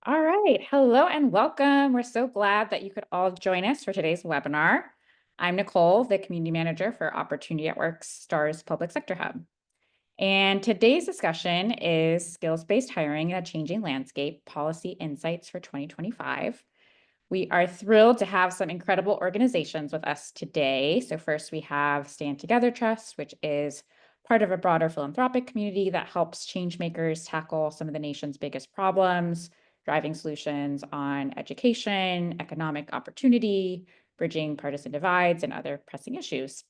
All right. Hello and welcome. We're so glad that you could all join us for today's webinar. I'm Nicole, the Community Manager for Opportunity at Work's STARS Public Sector Hub. And today's discussion is skills-based hiring in a changing landscape, policy insights for 2025. We are thrilled to have some incredible organizations with us today. So first we have Stand Together Trust, which is part of a broader philanthropic community that helps change makers tackle some of the nation's biggest problems, driving solutions on education, economic opportunity, bridging partisan divides, and other pressing issues.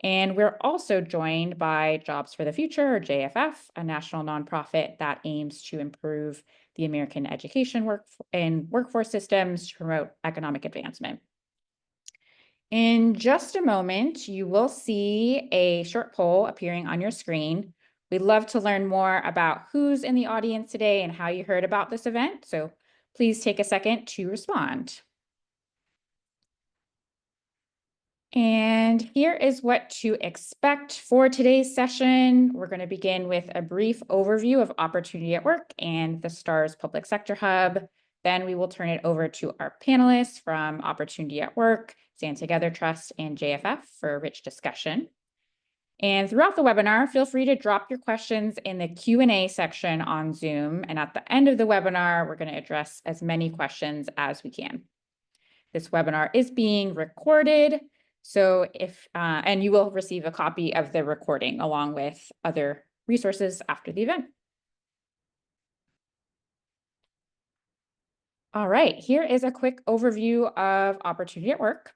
And we're also joined by Jobs for the Future, or JFF, a national nonprofit that aims to improve the American education and workforce systems to promote economic advancement. In just a moment, you will see a short poll appearing on your screen. We'd love to learn more about who's in the audience today and how you heard about this event, so please take a second to respond. And here is what to expect for today's session. We're going to begin with a brief overview of Opportunity at Work and the STARS Public Sector Hub. Then we will turn it over to our panelists from Opportunity at Work, Stand Together Trust, and JFF for a rich discussion. And throughout the webinar, feel free to drop your questions in the Q&A section on Zoom. And at the end of the webinar, we're going to address as many questions as we can. This webinar is being recorded. So and you will receive a copy of the recording along with other resources after the event. All right, here is a quick overview of Opportunity at Work.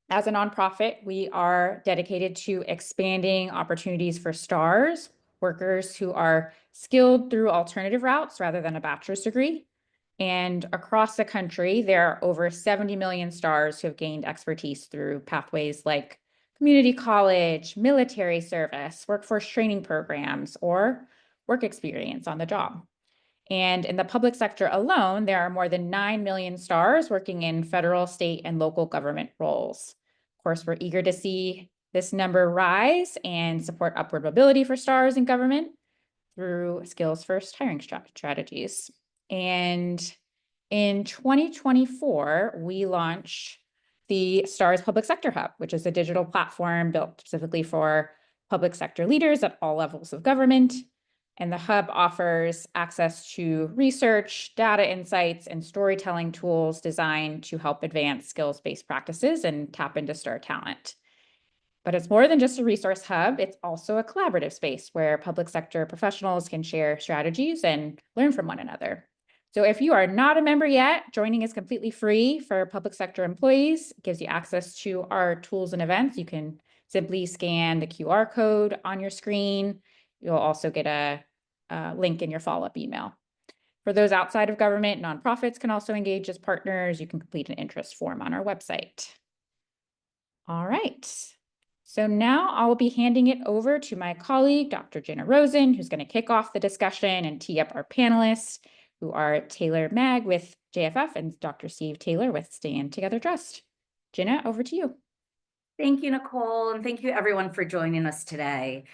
As a nonprofit, we are dedicated to expanding opportunities for STARS, workers who are skilled through alternative routes rather than a bachelor's degree. And across the country, there are over 70 million STARS who have gained expertise through pathways like community college, military service, workforce training programs, or work experience on the job. And in the public sector alone, there are more than 9 million STARS working in federal, state, and local government roles. Of course, we're eager to see this number rise and support upward mobility for STARS in government through skills-first hiring strategies. And in 2024, we launched the STARS Public Sector Hub, which is a digital platform built specifically for public sector leaders at all levels of government. And the hub offers access to research, data insights, and storytelling tools designed to help advance skills-based practices and tap into STAR talent. But it's more than just a resource hub. It's also a collaborative space where public sector professionals can share strategies and learn from one another. So if you are not a member yet, joining is completely free for public sector employees. It gives you access to our tools and events. You can simply scan the QR code on your screen. You'll also get a link in your follow-up email. For those outside of government, nonprofits can also engage as partners. You can complete an interest form on our website. All right. So now I'll be handing it over to my colleague, Dr. Jenna Rosen, who's going to kick off the discussion and tee up our panelists, who are Taylor Mag with JFF and Dr. Steve Taylor with Stand Together Trust. Jenna, over to you. Thank you, Nicole, and thank you everyone for joining us today.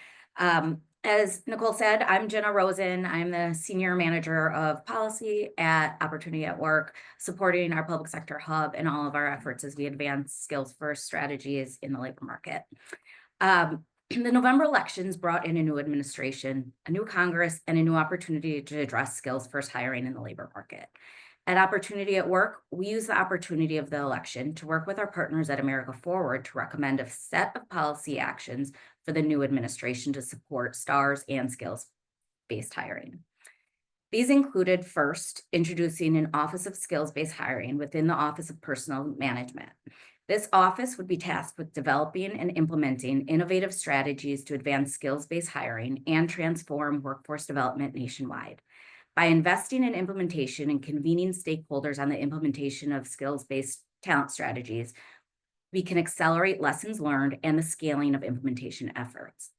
As Nicole said, I'm Jenna Rosen. I'm the Senior Manager of Policy at Opportunity at Work, supporting our public sector hub and all of our efforts as we advance skills-first strategies in the labor market. The November elections brought in a new administration, a new Congress, and a new opportunity to address skills-first hiring in the labor market. At Opportunity at Work, we use the opportunity of the election to work with our partners at America Forward to recommend a set of policy actions for the new administration to support STARS and skills-based hiring. These included, first, introducing an Office of Skills-Based Hiring within the Office of Personnel Management. This office would be tasked with developing and implementing innovative strategies to advance skills-based hiring and transform workforce development nationwide. By investing in implementation and convening stakeholders on the implementation of skills-based talent strategies, we can accelerate lessons learned and the scaling of implementation efforts.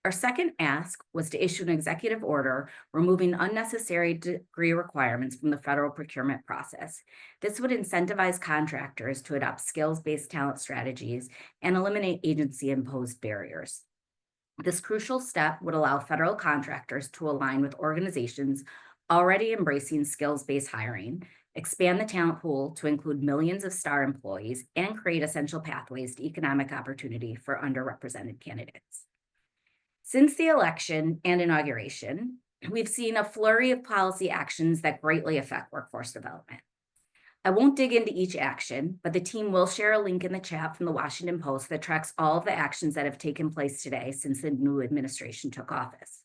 Our second ask was to issue an executive order removing unnecessary degree requirements from the federal procurement process. This would incentivize contractors to adopt skills-based talent strategies and eliminate agency-imposed barriers. This crucial step would allow federal contractors to align with organizations already embracing skills-based hiring, expand the talent pool to include millions of STAR employees, and create essential pathways to economic opportunity for underrepresented candidates. Since the election and inauguration, we've seen a flurry of policy actions that greatly affect workforce development. I won't dig into each action, but the team will share a link in the chat from the Washington Post that tracks all of the actions that have taken place today since the new administration took office.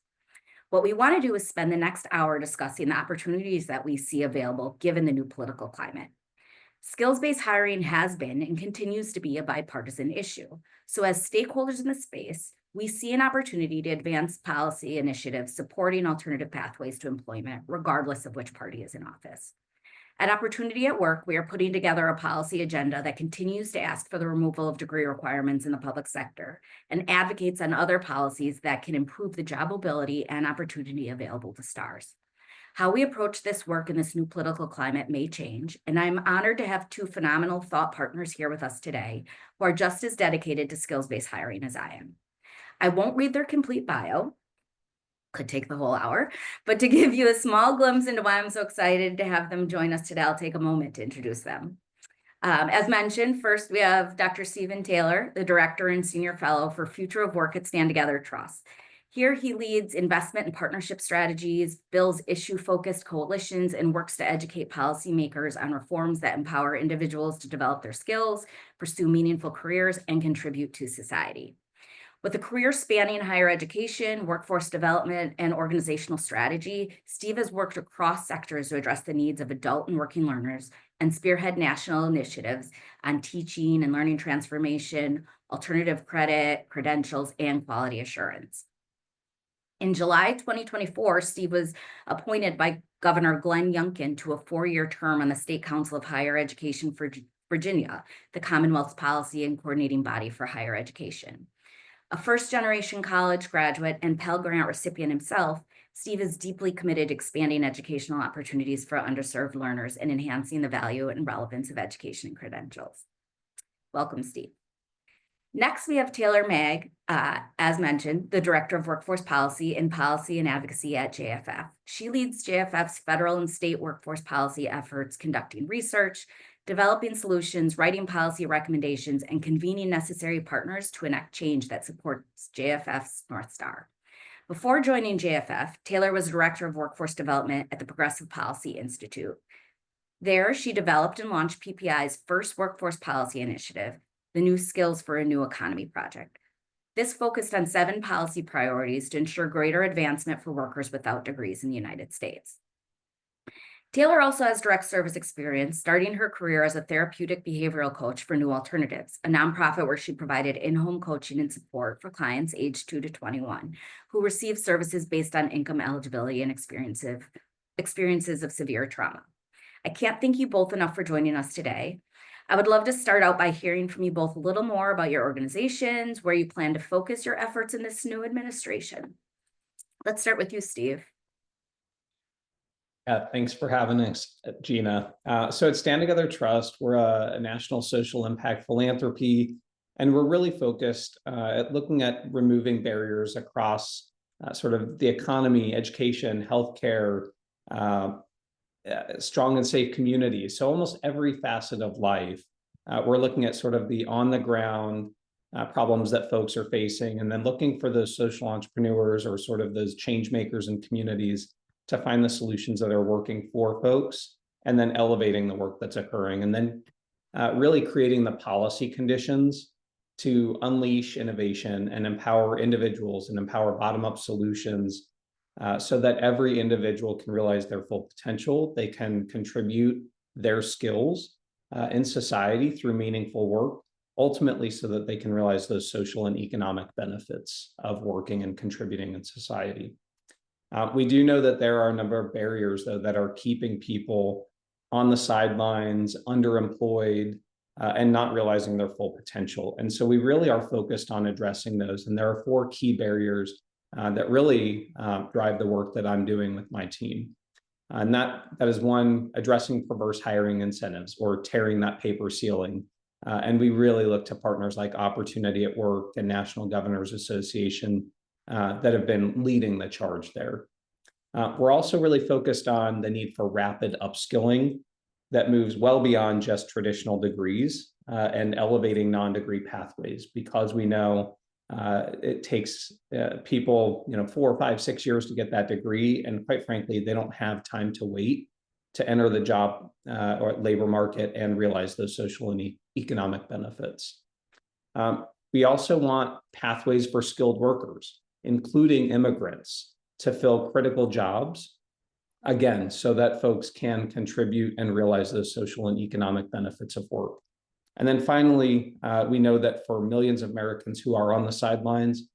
What we want to do is spend the next hour discussing the opportunities that we see available given the new political climate. Skills-based hiring has been and continues to be a bipartisan issue. So as stakeholders in the space, we see an opportunity to advance policy initiatives supporting alternative pathways to employment, regardless of which party is in office. At Opportunity at Work, we are putting together a policy agenda that continues to ask for the removal of degree requirements in the public sector and advocates on other policies that can improve the job mobility and opportunity available to STARs. How we approach this work in this new political climate may change, and I'm honored to have two phenomenal thought partners here with us today who are just as dedicated to skills-based hiring as I am. I won't read their complete bio, could take the whole hour, but to give you a small glimpse into why I'm so excited to have them join us today, I'll take a moment to introduce them. As mentioned, first we have Dr. Stephen Taylor, the Director and Senior Fellow for Future of Work at Stand Together Trust. Here he leads investment and partnership strategies, builds issue-focused coalitions, and works to educate policymakers on reforms that empower individuals to develop their skills, pursue meaningful careers, and contribute to society. With a career spanning higher education, workforce development, and organizational strategy, Steve has worked across sectors to address the needs of adult and working learners and spearhead national initiatives on teaching and learning transformation, alternative credit, credentials, and quality assurance. In July 2024, Steve was appointed by Governor Glenn Youngkin to a 4-year term on the State Council of Higher Education for Virginia, the Commonwealth's policy and coordinating body for higher education. A first-generation college graduate and Pell Grant recipient himself, Steve is deeply committed to expanding educational opportunities for underserved learners and enhancing the value and relevance of education and credentials. Welcome, Steve. Next, we have Taylor Magg, as mentioned, the Director of Workforce Policy and Advocacy at JFF. She leads JFF's federal and state workforce policy efforts, conducting research, developing solutions, writing policy recommendations, and convening necessary partners to enact change that supports JFF's North Star. Before joining JFF, Taylor was Director of Workforce Development at the Progressive Policy Institute. There, she developed and launched PPI's first workforce policy initiative, the New Skills for a New Economy project. This focused on 7 policy priorities to ensure greater advancement for workers without degrees in the United States. Taylor also has direct service experience, starting her career as a therapeutic behavioral coach for New Alternatives, a nonprofit where she provided in-home coaching and support for clients aged 2 to 21 who received services based on income eligibility and experiences of severe trauma. I can't thank you both enough for joining us today. I would love to start out by hearing from you both a little more about your organizations, where you plan to focus your efforts in this new administration. Let's start with you, Steve. Thanks for having us, Gina. So at Stand Together Trust, we're a national social impact philanthropy, and we're really focused at looking at removing barriers across sort of the economy, education, healthcare, strong and safe communities. So almost every facet of life, we're looking at sort of the on-the-ground problems that folks are facing, and then looking for those social entrepreneurs or sort of those change makers in communities to find the solutions that are working for folks, and then elevating the work that's occurring, and then really creating the policy conditions to unleash innovation and empower individuals and empower bottom-up solutions so that every individual can realize their full potential. They can contribute their skills in society through meaningful work, ultimately so that they can realize those social and economic benefits of working and contributing in society. We do know that there are a number of barriers, though, that are keeping people on the sidelines, underemployed, and not realizing their full potential. And so we really are focused on addressing those. And there are 4 key barriers that really drive the work that I'm doing with my team. And that is one, addressing perverse hiring incentives or tearing that paper ceiling. And we really look to partners like Opportunity at Work and National Governors Association that have been leading the charge there. We're also really focused on the need for rapid upskilling that moves well beyond just traditional degrees and elevating non-degree pathways, because we know it takes people, 4, 5, 6 years to get that degree, and quite frankly, they don't have time to wait to enter the job or labor market and realize those social and economic benefits. We also want pathways for skilled workers, including immigrants, to fill critical jobs, again, so that folks can contribute and realize those social and economic benefits of work. And then finally, we know that for millions of Americans who are on the sidelines,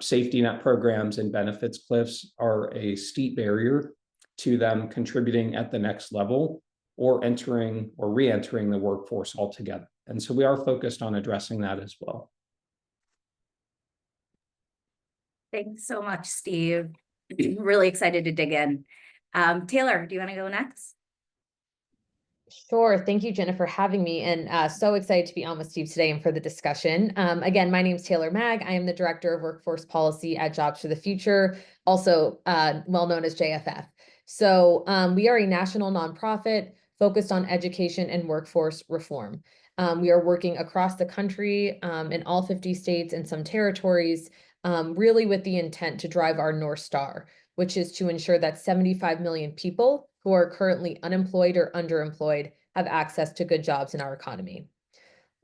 safety net programs and benefits cliffs are a steep barrier to them contributing at the next level or entering or re-entering the workforce altogether. And so we are focused on addressing that as well. Thanks so much, Steve. Really excited to dig in. Taylor, do you want to go next? Sure. Thank you, Jenna, for having me, and so excited to be on with Steve today and for the discussion. Again, my name is Taylor Magg. I am the Director of Workforce Policy at Jobs for the Future, also well known as JFF. So we are a national nonprofit focused on education and workforce reform. We are working across the country in all 50 states and some territories, really with the intent to drive our North Star, which is to ensure that 75 million people who are currently unemployed or underemployed have access to good jobs in our economy.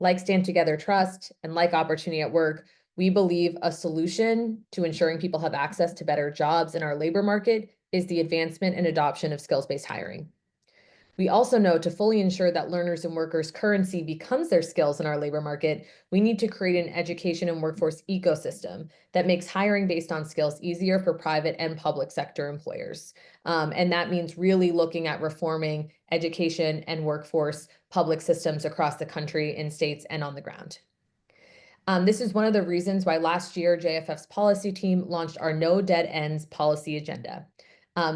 Like Stand Together Trust and like Opportunity at Work, we believe a solution to ensuring people have access to better jobs in our labor market is the advancement and adoption of skills-based hiring. We also know to fully ensure that learners and workers' currency becomes their skills in our labor market, we need to create an education and workforce ecosystem that makes hiring based on skills easier for private and public sector employers. And that means really looking at reforming education and workforce public systems across the country in states and on the ground. This is one of the reasons why last year JFF's policy team launched our No Dead Ends policy agenda.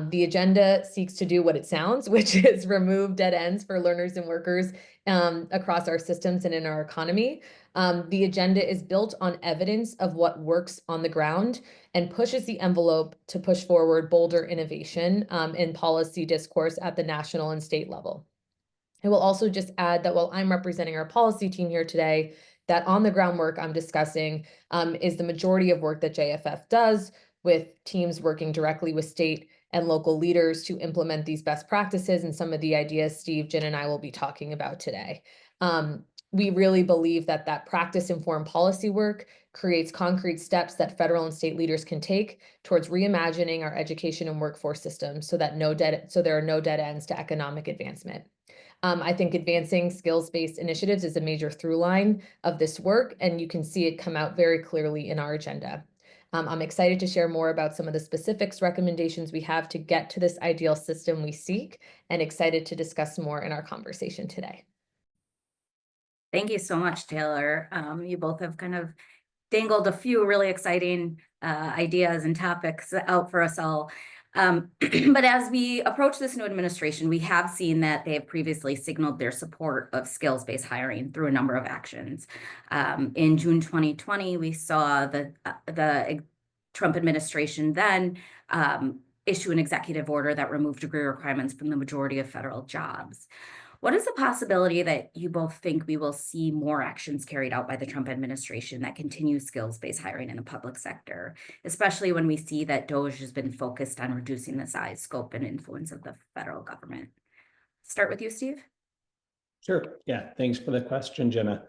The agenda seeks to do what it sounds, which is remove dead ends for learners and workers across our systems and in our economy. The agenda is built on evidence of what works on the ground and pushes the envelope to push forward bolder innovation in policy discourse at the national and state level. I will also just add that while I'm representing our policy team here today, that on the ground work I'm discussing is the majority of work that JFF does, with teams working directly with state and local leaders to implement these best practices and some of the ideas Steve, Jen, and I will be talking about today. We really believe that that practice-informed policy work creates concrete steps that federal and state leaders can take towards reimagining our education and workforce systems so that there are no dead ends to economic advancement. I think advancing skills-based initiatives is a major through line of this work, and you can see it come out very clearly in our agenda. I'm excited to share more about some of the specifics recommendations we have to get to this ideal system we seek, and excited to discuss more in our conversation today. Thank you so much, Taylor. You both have kind of dangled a few really exciting ideas and topics out for us all. But as we approach this new administration, we have seen that they have previously signaled their support of skills-based hiring through a number of actions. In June 2020, we saw the Trump administration then issue an executive order that removed degree requirements from the majority of federal jobs. What is the possibility that you both think we will see more actions carried out by the Trump administration that continue skills-based hiring in the public sector, especially when we see that DOGE has been focused on reducing the size, scope, and influence of the federal government? Start with you, Steve. Sure. Yeah. Thanks for the question, Jenna.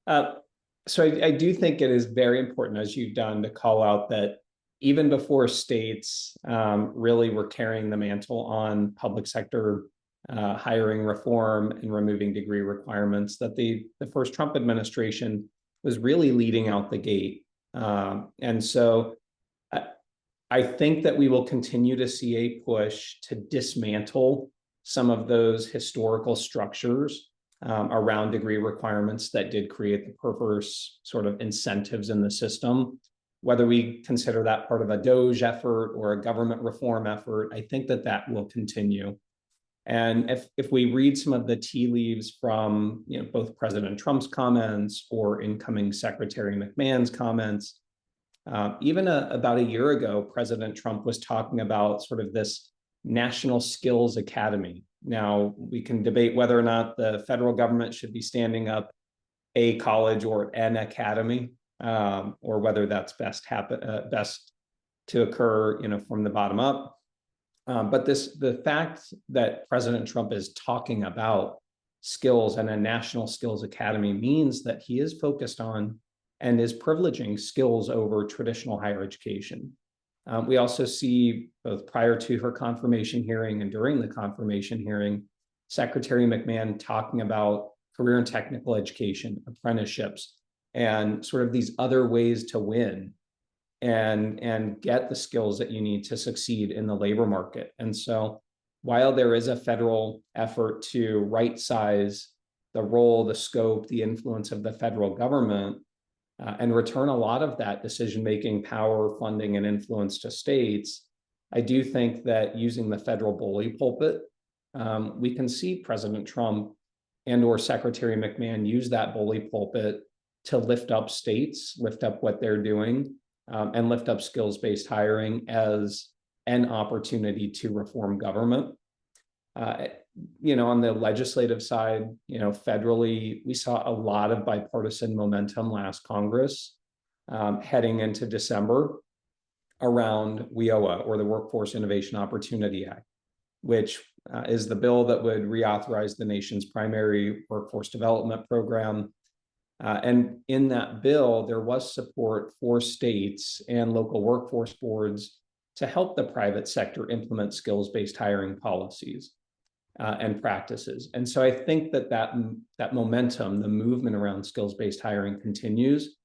So I do think it is very important, as you've done, to call out that even before states really were carrying the mantle on public sector hiring reform and removing degree requirements, that the first Trump administration was really leading out the gate. And so I think that we will continue to see a push to dismantle some of those historical structures around degree requirements that did create the perverse sort of incentives in the system. Whether we consider that part of a DOGE effort or a government reform effort, I think that that will continue. And if we read some of the tea leaves from both President Trump's comments or incoming Secretary McMahon's comments, Even about a year ago, President Trump was talking about sort of this National Skills Academy. Now, we can debate whether or not the federal government should be standing up a college or an academy, or whether that's best to occur, from the bottom up. But the fact that President Trump is talking about skills and a National Skills Academy means that he is focused on and is privileging skills over traditional higher education. We also see, both prior to her confirmation hearing and during the confirmation hearing, Secretary McMahon talking about career and technical education, apprenticeships, and sort of these other ways to win and get the skills that you need to succeed in the labor market. And so while there is a federal effort to right size the role, the scope, the influence of the federal government, and return a lot of that decision-making power, funding, and influence to states, I do think that using the federal bully pulpit, we can see President Trump and or Secretary McMahon use that bully pulpit to lift up states, lift up what they're doing, and lift up skills-based hiring as an opportunity to reform government. On the legislative side, federally, we saw a lot of bipartisan momentum last Congress, heading into December, around WIOA, or the Workforce Innovation Opportunity Act, which is the bill that would reauthorize the nation's primary workforce development program. And in that bill, there was support for states and local workforce boards to help the private sector implement skills-based hiring policies and practices. And so I think that momentum, the movement around skills-based hiring, continues.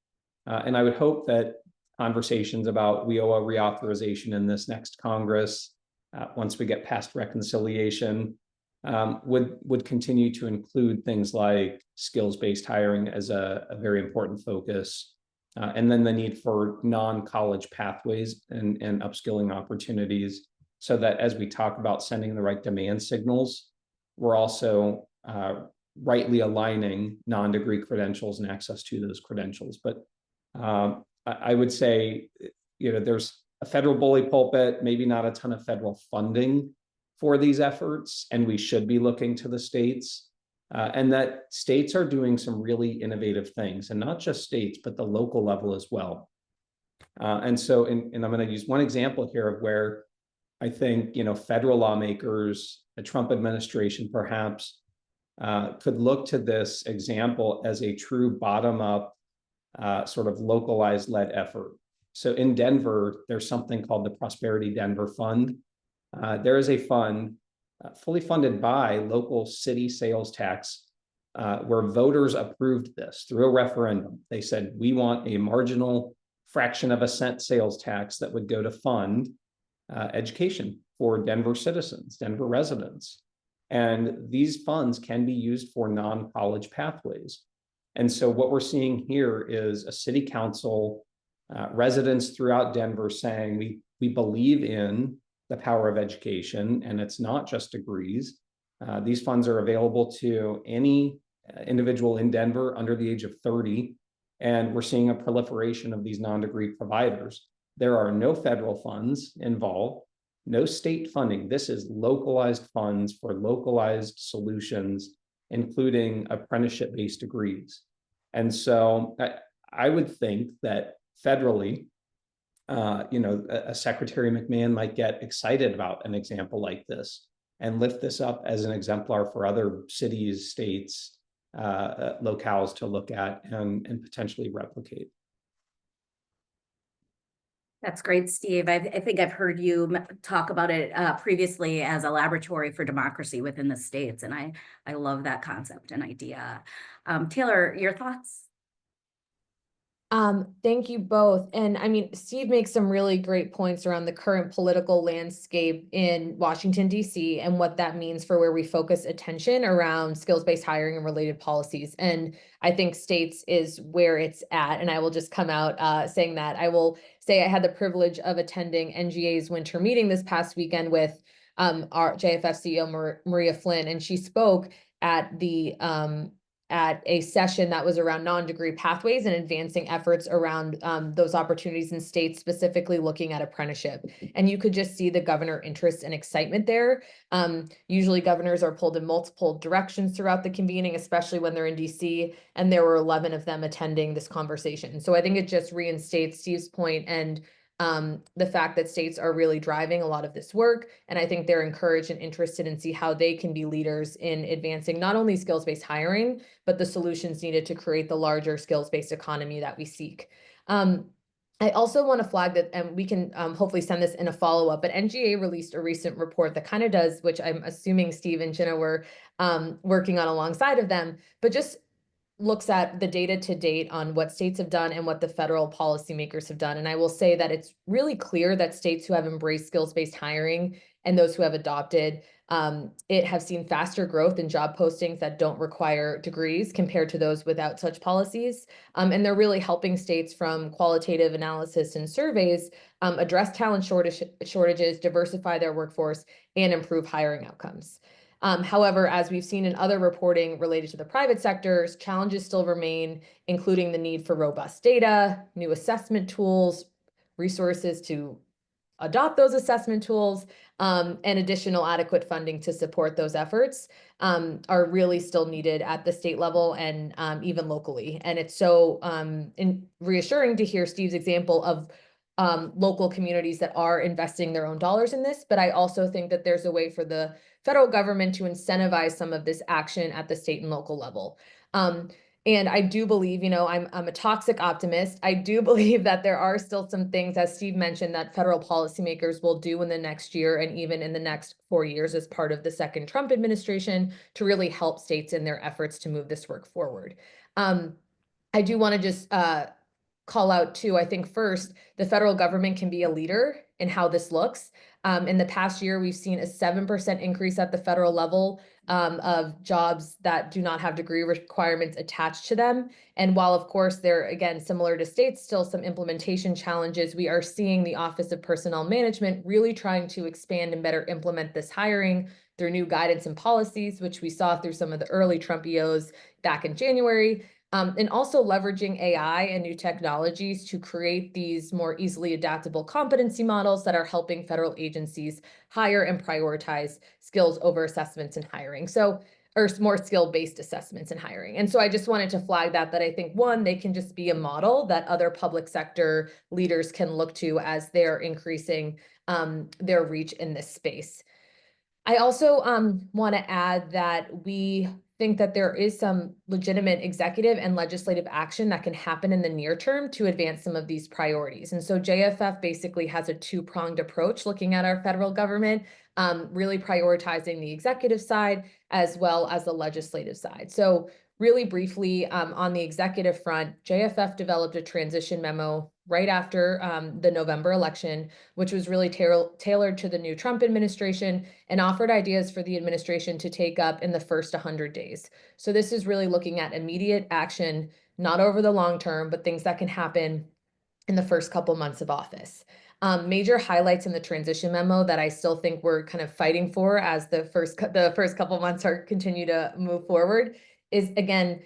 And I would hope that conversations about WIOA reauthorization in this next Congress, once we get past reconciliation, would continue to include things like skills-based hiring as a very important focus, and then the need for non-college pathways and upskilling opportunities, so that as we talk about sending the right demand signals, we're also rightly aligning non-degree credentials and access to those credentials. But I would say, there's a federal bully pulpit, maybe not a ton of federal funding for these efforts, and we should be looking to the states, and that states are doing some really innovative things, and not just states, but the local level as well. And so, and I'm going to use one example here of where I think, federal lawmakers, the Trump administration perhaps, could look to this example as a true bottom-up, sort of localized led effort. So in Denver, there's something called the Prosperity Denver Fund. There is a fund fully funded by local city sales tax, where voters approved this through a referendum. They said, we want a marginal fraction of a cent sales tax that would go to fund education for Denver citizens, Denver residents. And these funds can be used for non-college pathways. And so what we're seeing here is a city council, residents throughout Denver saying, we believe in the power of education, and it's not just degrees. These funds are available to any individual in Denver under the age of 30, and we're seeing a proliferation of these non-degree providers. There are no federal funds involved, no state funding. This is localized funds for localized solutions, including apprenticeship-based degrees. And so I would think that federally, a Secretary McMahon might get excited about an example like this and lift this up as an exemplar for other cities, states, locales to look at and potentially replicate. That's great, Steve. I think I've heard you talk about it previously as a laboratory for democracy within the states, and I love that concept and idea. Taylor, your thoughts? Thank you both. And I mean, Steve makes some really great points around the current political landscape in Washington, D.C. and what that means for where we focus attention around skills-based hiring and related policies. And I think states is where it's at. And I will just come out saying that. I will say I had the privilege of attending NGA's winter meeting this past weekend with our JFF CEO, Maria Flynn, and she spoke at the at a session that was around non-degree pathways and advancing efforts around those opportunities in states, specifically looking at apprenticeship. And you could just see the governor interest and excitement there. Usually governors are pulled in multiple directions throughout the convening, especially when they're in DC, and there were 11 of them attending this conversation. So I think it just reinstates Steve's point and the fact that states are really driving a lot of this work. And I think they're encouraged and interested in see how they can be leaders in advancing not only skills-based hiring, but the solutions needed to create the larger skills-based economy that we seek. I also want to flag that, and we can hopefully send this in a follow-up, but NGA released a recent report that kind of does, which I'm assuming Steve and Jenna were working on alongside of them, but just looks at the data to date on what states have done and what the federal policymakers have done. And I will say that it's really clear that states who have embraced skills-based hiring and those who have adopted it have seen faster growth in job postings that don't require degrees compared to those without such policies. And they're really helping states from qualitative analysis and surveys address talent shortages, diversify their workforce, and improve hiring outcomes. However, as we've seen in other reporting related to the private sectors, challenges still remain, including the need for robust data, new assessment tools, resources to adopt those assessment tools, and additional adequate funding to support those efforts are really still needed at the state level and even locally. And it's so reassuring to hear Steve's example of local communities that are investing their own dollars in this. But I also think that there's a way for the federal government to incentivize some of this action at the state and local level. And I do believe, I'm a toxic optimist. I do believe that there are still some things, as Steve mentioned, that federal policymakers will do in the next year and even in the next 4 years as part of the second Trump administration to really help states in their efforts to move this work forward. I do want to just call out too, I think first, the federal government can be a leader in how this looks. In the past year, we've seen a 7% increase at the federal level of jobs that do not have degree requirements attached to them. And while, of course, they're, again, similar to states, still some implementation challenges, we are seeing the Office of Personnel Management really trying to expand and better implement this hiring through new guidance and policies, which we saw through some of the early Trump EOs back in January. And also leveraging AI and new technologies to create these more easily adaptable competency models that are helping federal agencies hire and prioritize skills over assessments and hiring. So, or more skill-based assessments and hiring. And so I just wanted to flag that I think, one, they can just be a model that other public sector leaders can look to as they're increasing their reach in this space. I also want to add that we think that there is some legitimate executive and legislative action that can happen in the near term to advance some of these priorities. And so JFF basically has a two-pronged approach looking at our federal government, really prioritizing the executive side as well as the legislative side. So really briefly, on the executive front, JFF developed a transition memo right after the November election, which was really tailored to the new Trump administration and offered ideas for the administration to take up in the first 100 days. So this is really looking at immediate action, not over the long term, but things that can happen in the first couple months of office. Major highlights in the transition memo that I still think we're kind of fighting for as the first couple months continue to move forward is, again,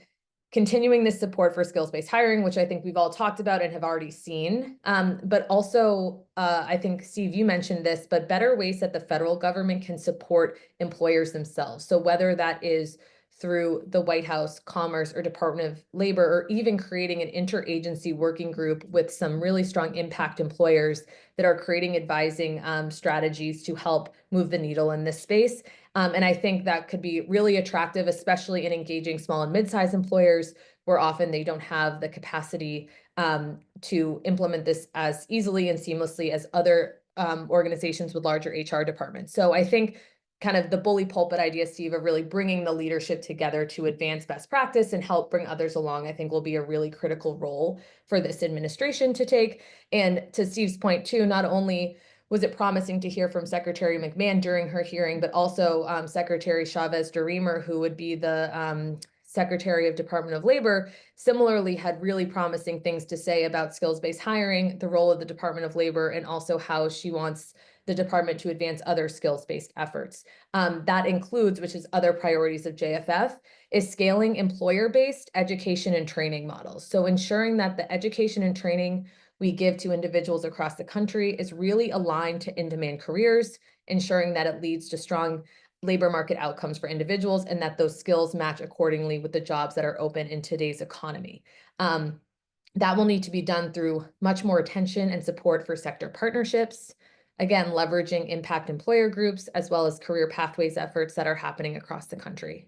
continuing this support for skills-based hiring, which I think we've all talked about and have already seen. But also, I think, Steve, you mentioned this, but better ways that the federal government can support employers themselves. So whether that is through the White House, Commerce, or Department of Labor, or even creating an interagency working group with some really strong impact employers that are creating advising strategies to help move the needle in this space. And I think that could be really attractive, especially in engaging small and mid-sized employers, where often they don't have the capacity to implement this as easily and seamlessly as other organizations with larger HR departments. So I think kind of the bully pulpit idea, Steve, of really bringing the leadership together to advance best practice and help bring others along, I think will be a really critical role for this administration to take. And to Steve's point too, not only was it promising to hear from Secretary McMahon during her hearing, but also Secretary Chavez-DeRemer, who would be the Secretary of Department of Labor, similarly had really promising things to say about skills-based hiring, the role of the Department of Labor, and also how she wants the department to advance other skills-based efforts. That includes, which is other priorities of JFF, is scaling employer-based education and training models. So ensuring that the education and training we give to individuals across the country is really aligned to in-demand careers, ensuring that it leads to strong labor market outcomes for individuals and that those skills match accordingly with the jobs that are open in today's economy. That will need to be done through much more attention and support for sector partnerships, again, leveraging impact employer groups, as well as career pathways efforts that are happening across the country.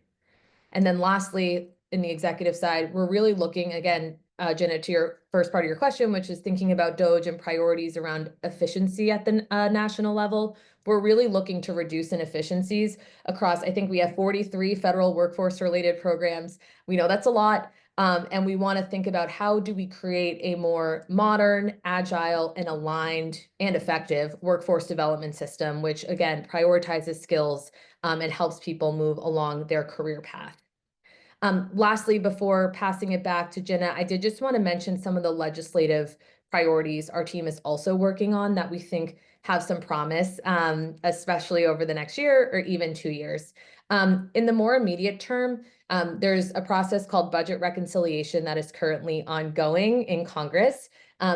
And then lastly, in the executive side, we're really looking, again, Jenna, to your first part of your question, which is thinking about DOGE and priorities around efficiency at the national level. We're really looking to reduce inefficiencies across, I think we have 43 federal workforce-related programs. We know that's a lot. And we want to think about how do we create a more modern, agile, and aligned and effective workforce development system, which again prioritizes skills and helps people move along their career path. Lastly, before passing it back to Jenna, I did just want to mention some of the legislative priorities our team is also working on that we think have some promise, especially over the next year or even 2 years. In the more immediate term, there's a process called budget reconciliation that is currently ongoing in Congress.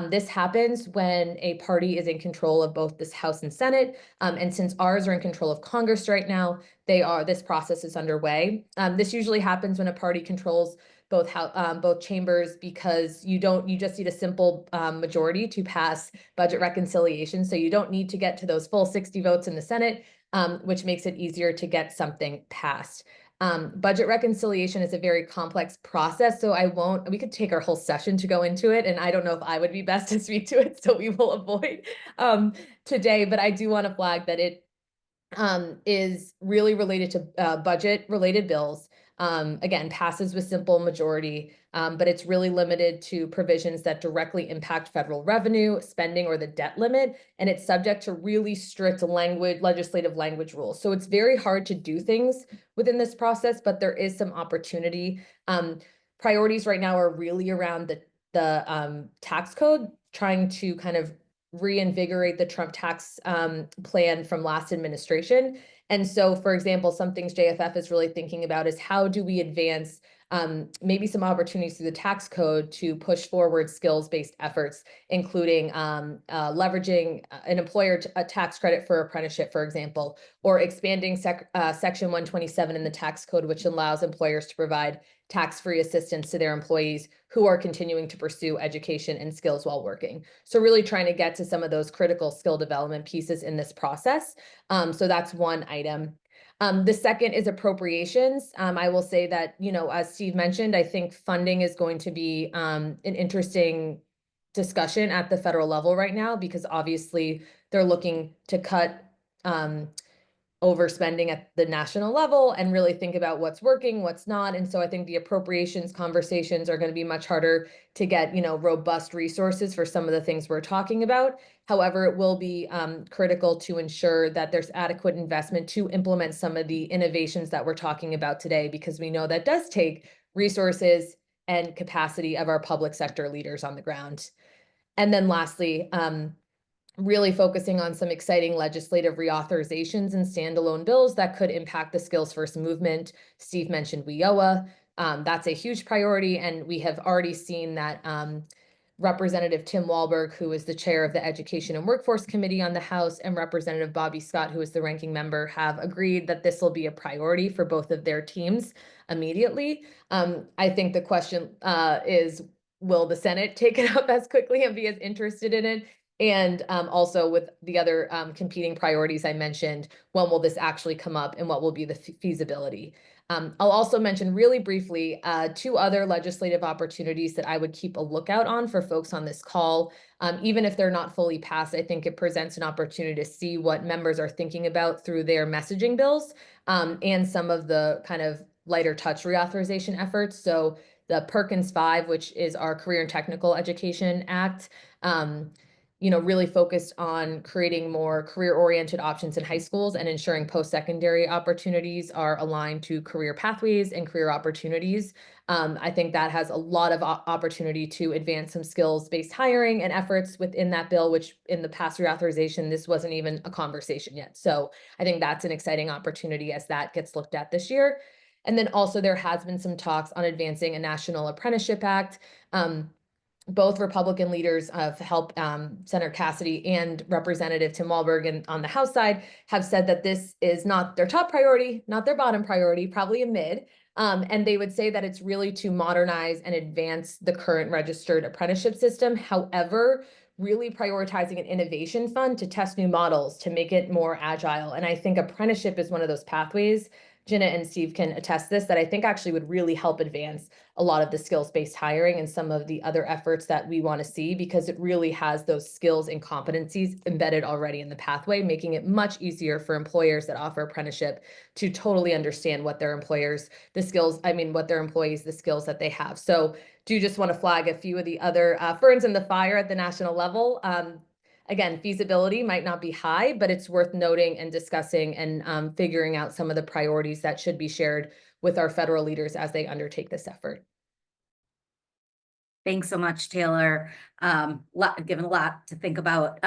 This happens when a party is in control of both this House and Senate. And since ours are in control of Congress right now, this process is underway. This usually happens when a party controls both chambers because you just need a simple majority to pass budget reconciliation. So you don't need to get to those full 60 votes in the Senate, which makes it easier to get something passed. Budget reconciliation is a very complex process, so we could take our whole session to go into it, and I don't know if I would be best to speak to it, so we will avoid today, but I do want to flag that it is really related to budget-related bills. Again, passes with simple majority, but it's really limited to provisions that directly impact federal revenue, spending, or the debt limit, and it's subject to really strict legislative language rules. So it's very hard to do things within this process, but there is some opportunity. Priorities right now are really around the tax code, trying to kind of reinvigorate the Trump tax plan from last administration. And so, for example, some things JFF is really thinking about is how do we advance maybe some opportunities through the tax code to push forward skills-based efforts, including leveraging an employer a tax credit for apprenticeship, for example, or expanding Section 127 in the tax code, which allows employers to provide tax-free assistance to their employees who are continuing to pursue education and skills while working. So really trying to get to some of those critical skill development pieces in this process. So that's one item. The second is appropriations. I will say that, as Steve mentioned, I think funding is going to be an interesting discussion at the federal level right now, because obviously they're looking to cut overspending at the national level and really think about what's working, what's not. And so I think the appropriations conversations are going to be much harder to get, robust resources for some of the things we're talking about. However, it will be critical to ensure that there's adequate investment to implement some of the innovations that we're talking about today, because we know that does take resources and capacity of our public sector leaders on the ground. And then lastly, really focusing on some exciting legislative reauthorizations and standalone bills that could impact the skills first movement. Steve mentioned WIOA. That's a huge priority, and we have already seen that Representative Tim Walberg, who is the chair of the Education and Workforce Committee on the House, and Representative Bobby Scott, who is the ranking member, have agreed that this will be a priority for both of their teams immediately. I think the question is, will the Senate take it up as quickly and be as interested in it? And also with the other competing priorities I mentioned, when will this actually come up and what will be the feasibility? I'll also mention really briefly 2 other legislative opportunities that I would keep a lookout on for folks on this call. Even if they're not fully passed, I think it presents an opportunity to see what members are thinking about through their messaging bills and some of the kind of lighter touch reauthorization efforts. So the Perkins 5, which is our Career and Technical Education Act, really focused on creating more career-oriented options in high schools and ensuring post-secondary opportunities are aligned to career pathways and career opportunities. I think that has a lot of opportunity to advance some skills-based hiring and efforts within that bill, which in the past reauthorization, this wasn't even a conversation yet. So I think that's an exciting opportunity as that gets looked at this year. And then also there has been some talks on advancing a National Apprenticeship Act. Both Republican leaders of HELP, Senator Cassidy and Representative Tim Walberg, and on the House side have said that this is not their top priority, not their bottom priority, probably a mid. And they would say that it's really to modernize and advance the current registered apprenticeship system. However, really prioritizing an innovation fund to test new models to make it more agile. And I think apprenticeship is one of those pathways. Jenna and Steve can attest this, that I think actually would really help advance a lot of the skills-based hiring and some of the other efforts that we want to see, because it really has those skills and competencies embedded already in the pathway, making it much easier for employers that offer apprenticeship to totally understand what their employees, the skills that they have. So do just want to flag a few of the other ferns in the fire at the national level. Again, feasibility might not be high, but it's worth noting and discussing and figuring out some of the priorities that should be shared with our federal leaders as they undertake this effort. Thanks so much, Taylor. Given a lot to think about.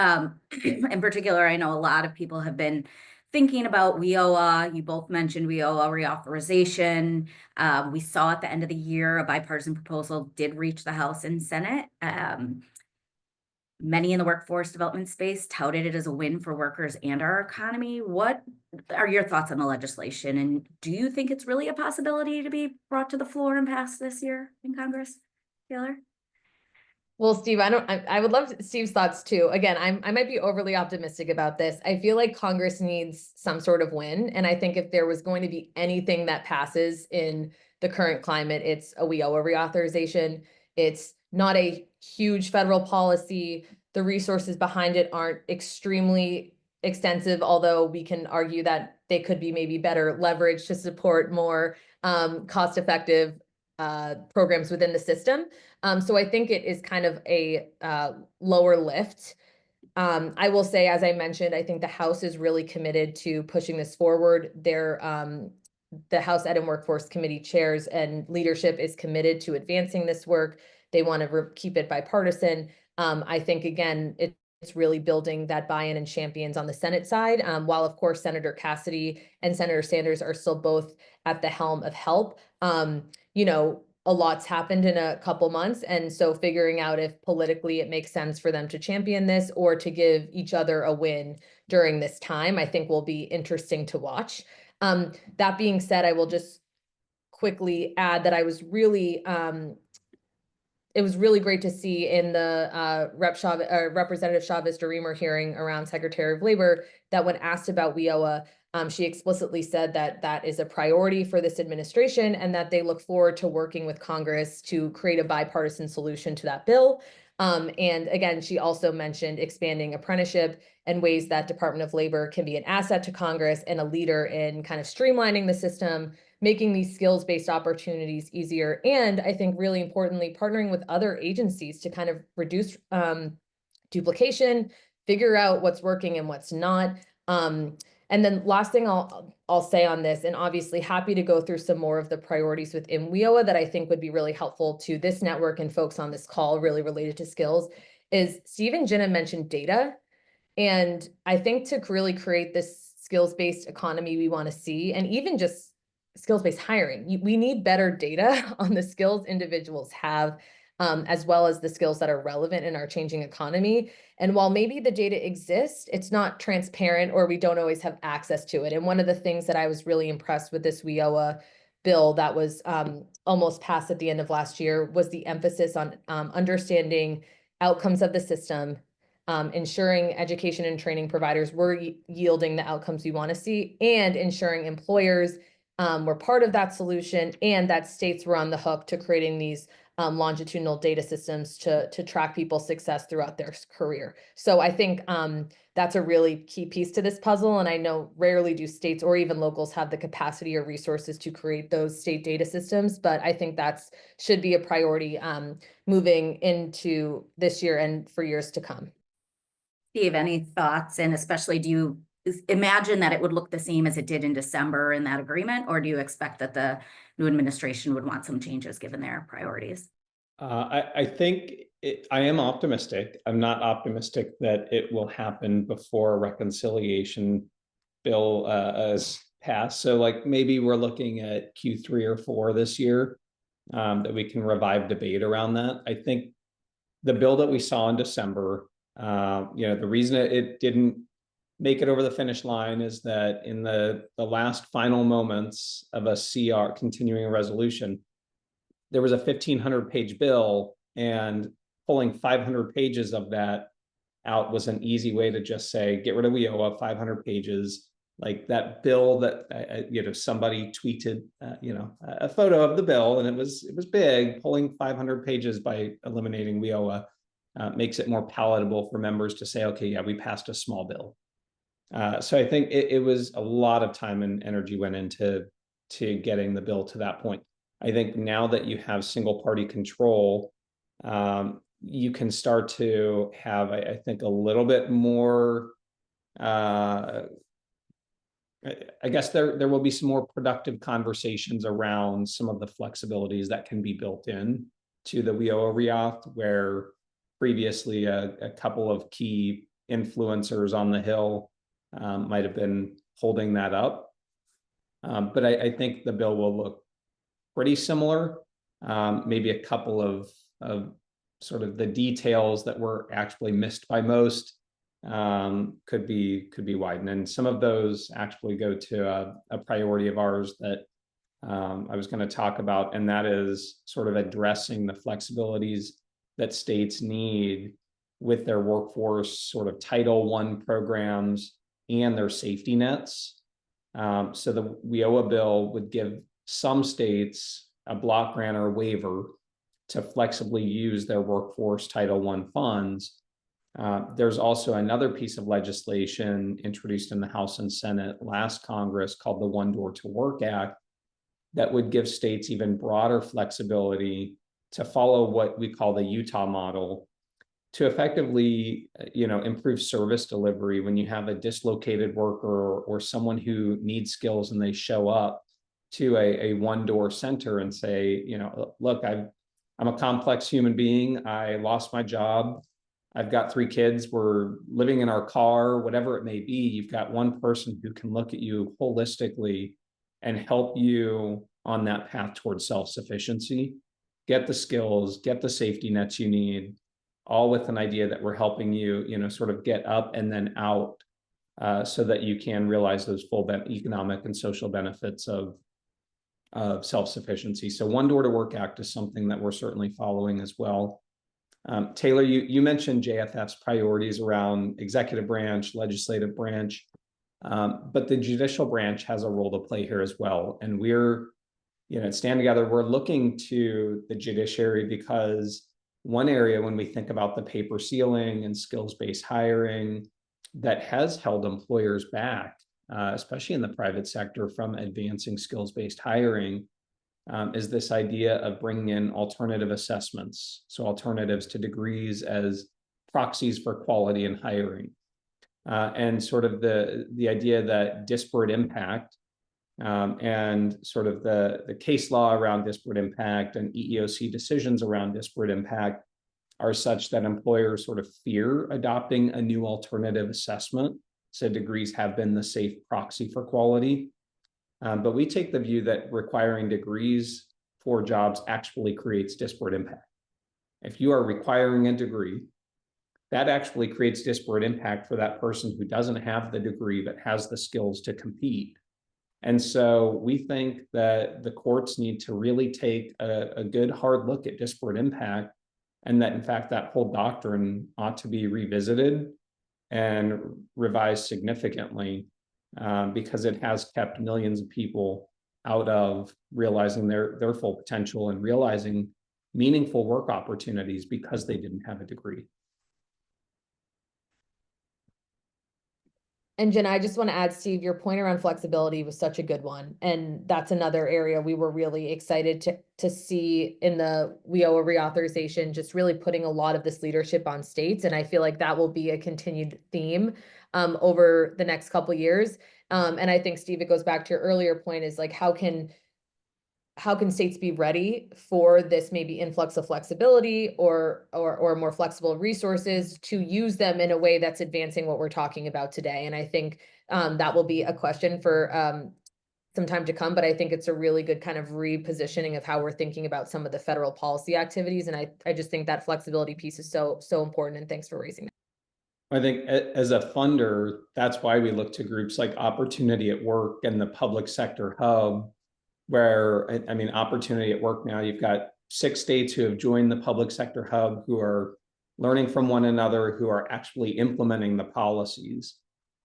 In particular, I know a lot of people have been thinking about WIOA. You both mentioned WIOA reauthorization. We saw at the end of the year, a bipartisan proposal did reach the House and Senate. Many in the workforce development space touted it as a win for workers and our economy. What are your thoughts on the legislation? And do you think it's really a possibility to be brought to the floor and passed this year in Congress? Taylor? Well, Steve, I would love Steve's thoughts too. Again, I might be overly optimistic about this. I feel like Congress needs some sort of win. And I think if there was going to be anything that passes in the current climate, it's a WIOA reauthorization. It's not a huge federal policy. The resources behind it aren't extremely extensive, although we can argue that they could be maybe better leveraged to support more cost-effective programs within the system. So I think it is kind of a lower lift. I will say, as I mentioned, I think the House is really committed to pushing this forward. The House Ed and Workforce Committee chairs and leadership is committed to advancing this work. They want to keep it bipartisan. I think, again, it's really building that buy-in and champions on the Senate side, while, of course, Senator Cassidy and Senator Sanders are still both at the helm of HELP. A lot's happened in a couple months. And so figuring out if politically it makes sense for them to champion this or to give each other a win during this time, I think will be interesting to watch. That being said, I will just quickly add that I was really, it was really great to see in the Representative Chavez-DeRemer hearing around Secretary of Labor that when asked about WIOA, she explicitly said that that is a priority for this administration and that they look forward to working with Congress to create a bipartisan solution to that bill. And again, she also mentioned expanding apprenticeship and ways that Department of Labor can be an asset to Congress and a leader in kind of streamlining the system, making these skills-based opportunities easier. And I think really importantly, partnering with other agencies to kind of reduce duplication, figure out what's working and what's not. And then last thing I'll say on this, and obviously happy to go through some more of the priorities within WIOA that I think would be really helpful to this network and folks on this call really related to skills, is Steve and Jenna mentioned data. And I think to really create this skills-based economy we want to see, and even just skills-based hiring, we need better data on the skills individuals have, as well as the skills that are relevant in our changing economy. And while maybe the data exists, it's not transparent or we don't always have access to it. And one of the things that I was really impressed with this WIOA bill that was almost passed at the end of last year was the emphasis on understanding outcomes of the system, ensuring education and training providers were yielding the outcomes we want to see, and ensuring employers were part of that solution and that states were on the hook to creating these longitudinal data systems to track people's success throughout their career. So I think that's a really key piece to this puzzle. And I know rarely do states or even locals have the capacity or resources to create those state data systems, but I think that's should be a priority moving into this year and for years to come. Steve, any thoughts? And especially, do you imagine that it would look the same as it did in December in that agreement? Or do you expect that the new administration would want some changes given their priorities? I think I am optimistic. I'm not optimistic that it will happen before a reconciliation bill is passed. So like maybe we're looking at Q3 or 4 this year, that we can revive debate around that. I think the bill that we saw in December, the reason it didn't make it over the finish line is that in the last final moments of a CR, continuing resolution, there was a 1,500-page bill, and pulling 500 pages of that out was an easy way to just say, get rid of WIOA, 500 pages. Like that bill that, somebody tweeted, a photo of the bill, and it was big. Pulling 500 pages by eliminating WIOA makes it more palatable for members to say, okay, yeah, we passed a small bill. So I think it was a lot of time and energy went into getting the bill to that point. I think now that you have single party control, you can start to have, I think, a little bit more, I guess there will be some more productive conversations around some of the flexibilities that can be built in to the WIOA REOPT, where previously a couple of key influencers on the Hill might have been holding that up. But I think the bill will look pretty similar. Maybe a couple of sort of the details that were actually missed by most could be widened. And some of those actually go to a priority of ours that I was going to talk about, and that is sort of addressing the flexibilities that states need with their workforce sort of Title I programs and their safety nets. So the WIOA bill would give some states a block grant or waiver to flexibly use their workforce Title I funds. There's also another piece of legislation introduced in the House and Senate last Congress called the One Door to Work Act that would give states even broader flexibility to follow what we call the Utah model to effectively, improve service delivery when you have a dislocated worker or someone who needs skills and they show up to a one-door center and say, look, I'm a complex human being. I lost my job. I've got 3 kids. We're living in our car, whatever it may be. You've got one person who can look at you holistically and help you on that path towards self-sufficiency, get the skills, get the safety nets you need, all with an idea that we're helping you, sort of get up and then out so that you can realize those full economic and social benefits of self-sufficiency. So One Door to Work Act is something that we're certainly following as well. Taylor, you mentioned JFF's priorities around executive branch, legislative branch, but the judicial branch has a role to play here as well. And we're, at Stand Together, we're looking to the judiciary because one area when we think about the paper ceiling and skills-based hiring that has held employers back, especially in the private sector, from advancing skills-based hiring, is this idea of bringing in alternative assessments. So alternatives to degrees as proxies for quality in hiring. And sort of the idea that disparate impact and sort of the case law around disparate impact and EEOC decisions around disparate impact are such that employers sort of fear adopting a new alternative assessment. So degrees have been the safe proxy for quality. But we take the view that requiring degrees for jobs actually creates disparate impact. If you are requiring a degree, that actually creates disparate impact for that person who doesn't have the degree but has the skills to compete. And so we think that the courts need to really take a good hard look at disparate impact, and that in fact that whole doctrine ought to be revisited and revised significantly, because it has kept millions of people out of realizing their full potential and realizing meaningful work opportunities because they didn't have a degree. And Jen, I just want to add, Steve, your point around flexibility was such a good one. And that's another area we were really excited to see in the WIOA reauthorization, just really putting a lot of this leadership on states. And I feel like that will be a continued theme over the next couple of years. And I think, Steve, it goes back to your earlier point, is like, how can states be ready for this maybe influx of flexibility or more flexible resources to use them in a way that's advancing what we're talking about today? And I think that will be a question for some time to come, but I think it's a really good kind of repositioning of how we're thinking about some of the federal policy activities. And I just think that flexibility piece is so important. And thanks for raising that. I think as a funder, that's why we look to groups like Opportunity at Work and the Public Sector Hub, where, I mean, Opportunity at Work now, you've got 6 states who have joined the Public Sector Hub, who are learning from one another, who are actually implementing the policies.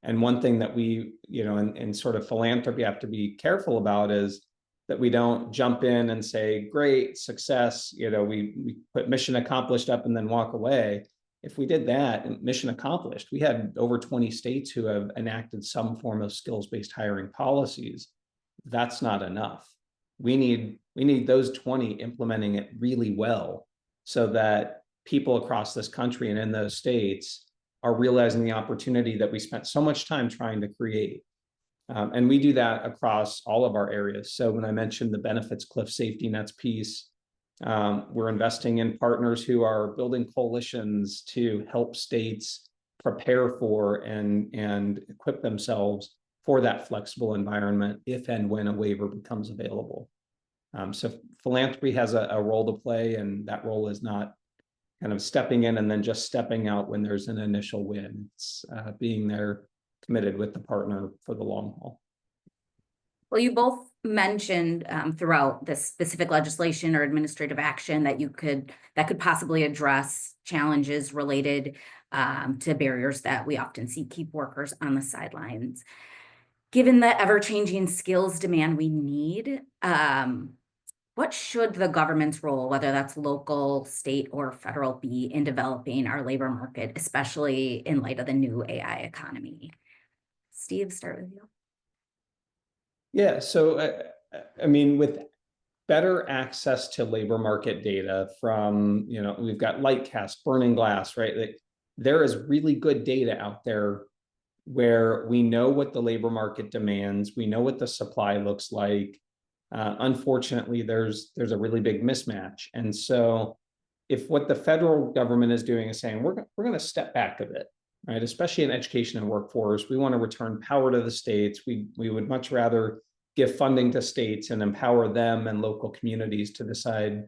And one thing that we, in sort of philanthropy have to be careful about is that we don't jump in and say, great, success, we put mission accomplished up and then walk away. If we did that, mission accomplished, we had over 20 states who have enacted some form of skills-based hiring policies. That's not enough. We need those 20 implementing it really well so that people across this country and in those states are realizing the opportunity that we spent so much time trying to create. And we do that across all of our areas. So when I mentioned the benefits cliff safety nets piece, we're investing in partners who are building coalitions to help states prepare for and equip themselves for that flexible environment if and when a waiver becomes available. So philanthropy has a role to play, and that role is not kind of stepping in and then just stepping out when there's an initial win. It's being there, committed with the partner for the long haul. Well, you both mentioned throughout this specific legislation or administrative action that could possibly address challenges related to barriers that we often see keep workers on the sidelines. Given the ever-changing skills demand we need, what should the government's role, whether that's local, state, or federal, be in developing our labor market, especially in light of the new AI economy? Steve, start with you. Yeah, so I mean, with better access to labor market data from, we've got Lightcast, Burning Glass, right? There is really good data out there where we know what the labor market demands, we know what the supply looks like. Unfortunately, there's a really big mismatch. And so if what the federal government is doing is saying, we're going to step back a bit, right? Especially in education and workforce, we want to return power to the states. We would much rather give funding to states and empower them and local communities to decide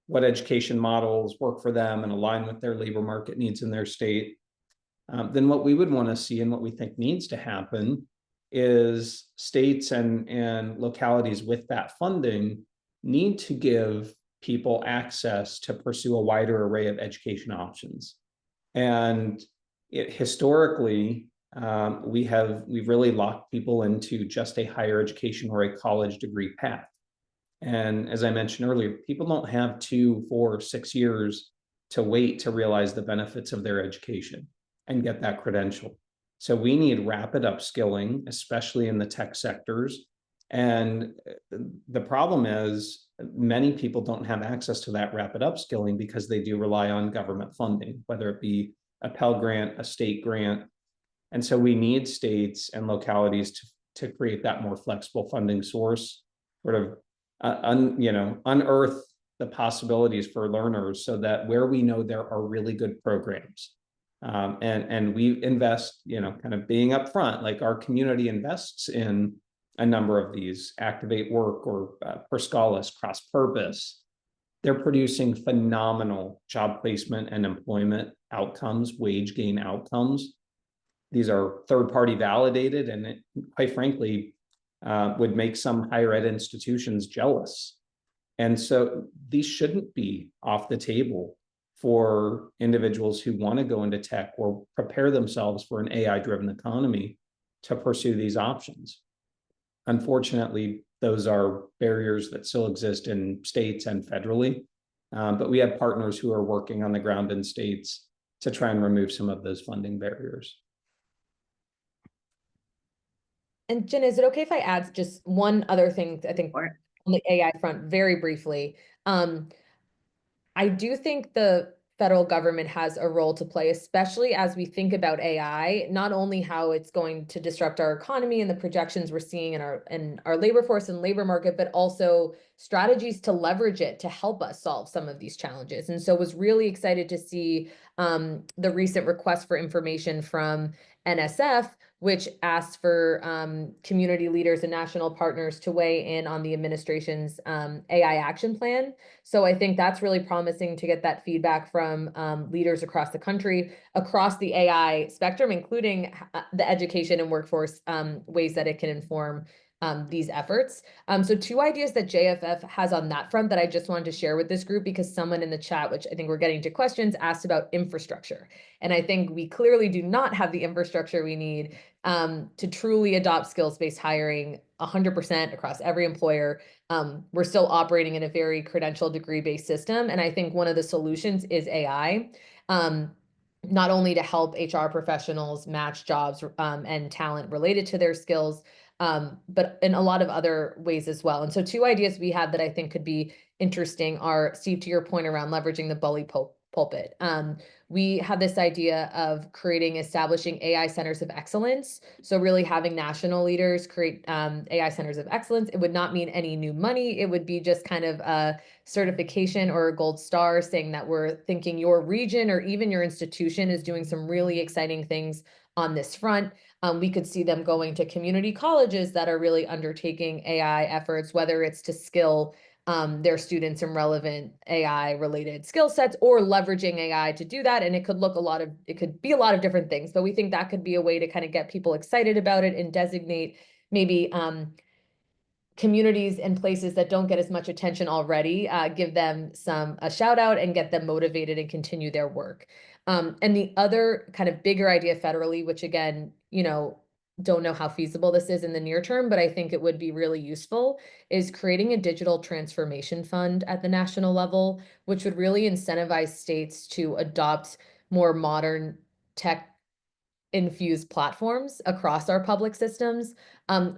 what education models work for them and align with their labor market needs in their state. Then what we would want to see and what we think needs to happen is states and localities with that funding need to give people access to pursue a wider array of education options. And historically, we've really locked people into just a higher education or a college degree path. And as I mentioned earlier, people don't have 2, 4, 6 years to wait to realize the benefits of their education and get that credential. So we need rapid upskilling, especially in the tech sectors. And the problem is many people don't have access to that rapid upskilling because they do rely on government funding, whether it be a Pell Grant, a state grant. And so we need states and localities to create that more flexible funding source, sort of unearth the possibilities for learners so that where we know there are really good programs. And we invest, kind of being upfront, like our community invests in a number of these, Activate Work or Perscalis, Cross Purpose. They're producing phenomenal job placement and employment outcomes, wage gain outcomes. These are third-party validated, and it, quite frankly, would make some higher ed institutions jealous. And so these shouldn't be off the table for individuals who want to go into tech or prepare themselves for an AI-driven economy to pursue these options. Unfortunately, those are barriers that still exist in states and federally, but we have partners who are working on the ground in states to try and remove some of those funding barriers. And Jen, is it okay if I add just one other thing, I think, Or on the AI front very briefly? I do think the federal government has a role to play, especially as we think about AI, not only how it's going to disrupt our economy and the projections we're seeing in our labor force and labor market, but also strategies to leverage it to help us solve some of these challenges. And so was really excited to see the recent request for information from NSF, which asked for community leaders and national partners to weigh in on the administration's AI action plan. So I think that's really promising to get that feedback from leaders across the country, across the AI spectrum, including the education and workforce ways that it can inform these efforts. So 2 ideas that JFF has on that front that I just wanted to share with this group, because someone in the chat, which I think we're getting to questions, asked about infrastructure. And I think we clearly do not have the infrastructure we need to truly adopt skills-based hiring 100% across every employer. We're still operating in a very credential degree-based system. And I think one of the solutions is AI. Not only to help HR professionals match jobs and talent related to their skills, but in a lot of other ways as well. And so 2 ideas we had that I think could be interesting are, Steve, to your point around leveraging the bully pulpit. We have this idea of establishing AI centers of excellence. So really having national leaders create AI centers of excellence. It would not mean any new money. It would be just kind of a certification or a gold star saying that we're thinking your region or even your institution is doing some really exciting things on this front. We could see them going to community colleges that are really undertaking AI efforts, whether it's to skill their students in relevant AI related skill sets or leveraging AI to do that. And it could be a lot of different things, but we think that could be a way to kind of get people excited about it and designate maybe communities and places that don't get as much attention already, give them a shout out and get them motivated and continue their work. And the other kind of bigger idea federally, which again, don't know how feasible this is in the near term, but I think it would be really useful, is creating a digital transformation fund at the national level, which would really incentivize states to adopt more modern tech infused platforms across our public systems,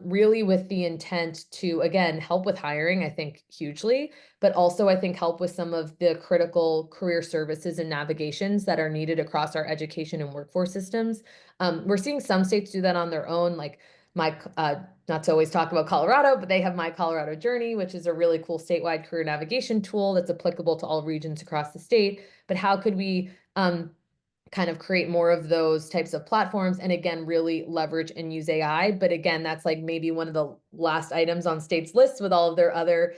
really with the intent to, again, help with hiring, I think hugely, but also I think help with some of the critical career services and navigations that are needed across our education and workforce systems. We're seeing some states do that on their own, like not to always talk about Colorado, but they have My Colorado Journey, which is a really cool statewide career navigation tool that's applicable to all regions across the state. But how could we kind of create more of those types of platforms and again, really leverage and use AI. But again, that's like maybe one of the last items on states' lists with all of their other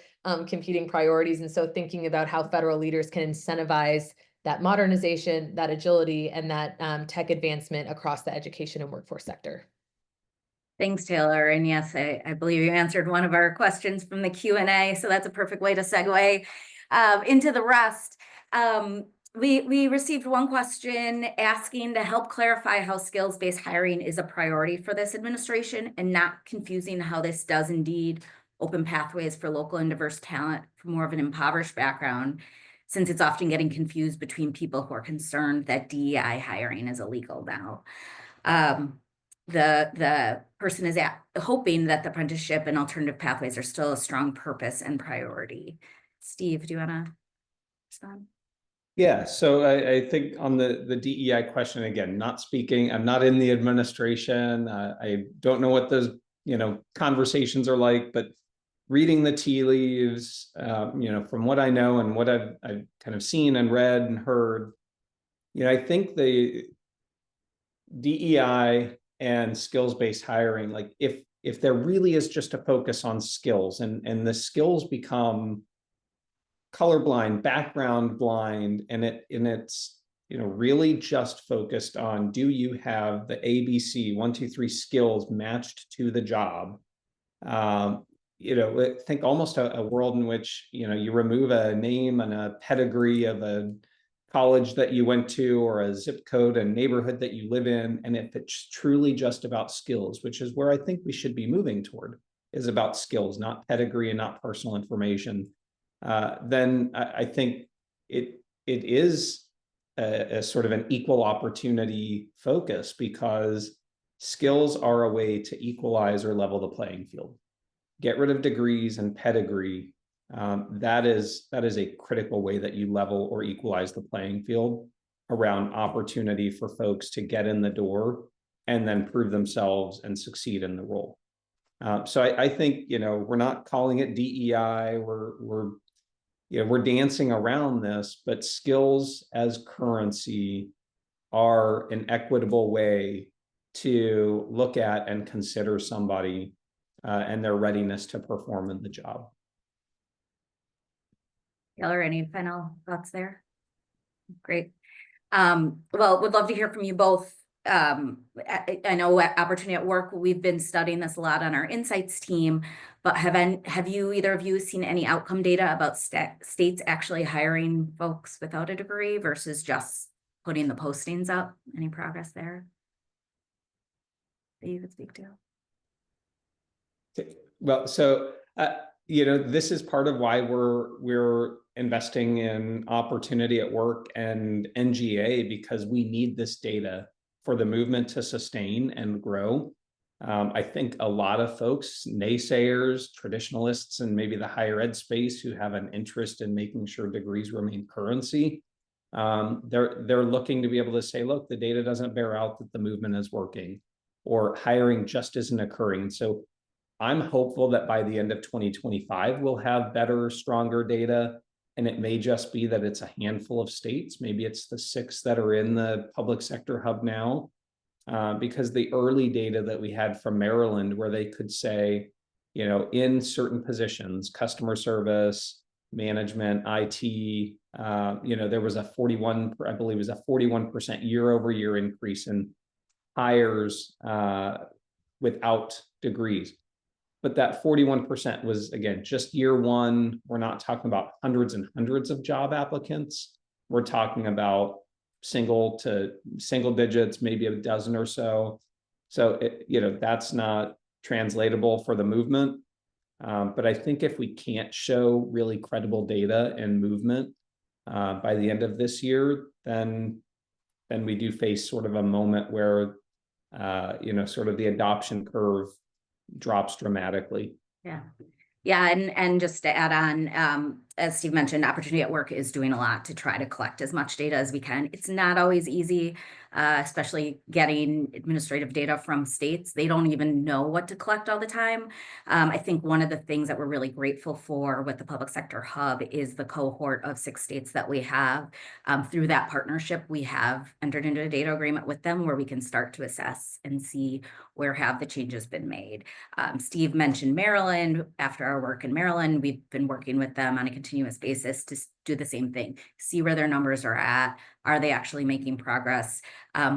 competing priorities. And so thinking about how federal leaders can incentivize that modernization, that agility, and that tech advancement across the education and workforce sector. Thanks, Taylor. And yes, I believe you answered one of our questions from the Q&A. So that's a perfect way to segue into the rest. We received one question asking to help clarify how skills-based hiring is a priority for this administration and not confusing how this does indeed open pathways for local and diverse talent from more of an impoverished background, since it's often getting confused between people who are concerned that DEI hiring is illegal now. The person is hoping that the apprenticeship and alternative pathways are still a strong purpose and priority. Steve, do you want to respond? Yeah, so I think on the DEI question, again, I'm not in the administration. I don't know what those conversations are like, but reading the tea leaves, from what I know and what I've kind of seen and read and heard, I think the DEI and skills-based hiring, like if there really is just a focus on skills and the skills become colorblind, background blind, and it's really just focused on, do you have the ABC 1, 2, 3 skills matched to the job? Think almost a world in which you remove a name and a pedigree of a college that you went to or a zip code and neighborhood that you live in, and if it's truly just about skills, which is where I think we should be moving toward, is about skills, not pedigree and not personal information. Then I think it is a sort of an equal opportunity focus, because skills are a way to equalize or level the playing field. Get rid of degrees and pedigree. That is a critical way that you level or equalize the playing field around opportunity for folks to get in the door and then prove themselves and succeed in the role. So I think, we're not calling it DEI. We're dancing around this, but skills as currency are an equitable way to look at and consider somebody and their readiness to perform in the job. Taylor, any final thoughts there? Great. Well, would love to hear from you both. I know at Opportunity at Work, we've been studying this a lot on our insights team, but have you, either of you, seen any outcome data about states actually hiring folks without a degree versus just putting the postings up? Any progress there that you could speak to? Well, so, this is part of why we're investing in Opportunity at Work and NGA, because we need this data for the movement to sustain and grow. I think a lot of folks, naysayers, traditionalists, and maybe the higher ed space who have an interest in making sure degrees remain currency, they're looking to be able to say, look, the data doesn't bear out that the movement is working, or hiring just isn't occurring. So I'm hopeful that by the end of 2025, we'll have better, stronger data. And it may just be that it's a handful of states. Maybe it's the 6 that are in the public sector hub now, because the early data that we had from Maryland, where they could say, in certain positions, customer service, management, IT, there was a 41% year-over-year increase in hires without degrees. But that 41% was, again, just year one. We're not talking about hundreds and hundreds of job applicants. We're talking about single digits, maybe a dozen or so. So, that's not translatable for the movement. But I think if we can't show really credible data and movement by the end of this year, then we do face sort of a moment where, sort of the adoption curve drops dramatically. Yeah, and just to add on, as Steve mentioned, Opportunity at Work is doing a lot to try to collect as much data as we can. It's not always easy, especially getting administrative data from states. They don't even know what to collect all the time. I think one of the things that we're really grateful for with the Public Sector Hub is the cohort of 6 states that we have. Through that partnership, we have entered into a data agreement with them where we can start to assess and see where have the changes been made. Steve mentioned Maryland. After our work in Maryland, we've been working with them on a continuous basis to do the same thing, see where their numbers are at. Are they actually making progress?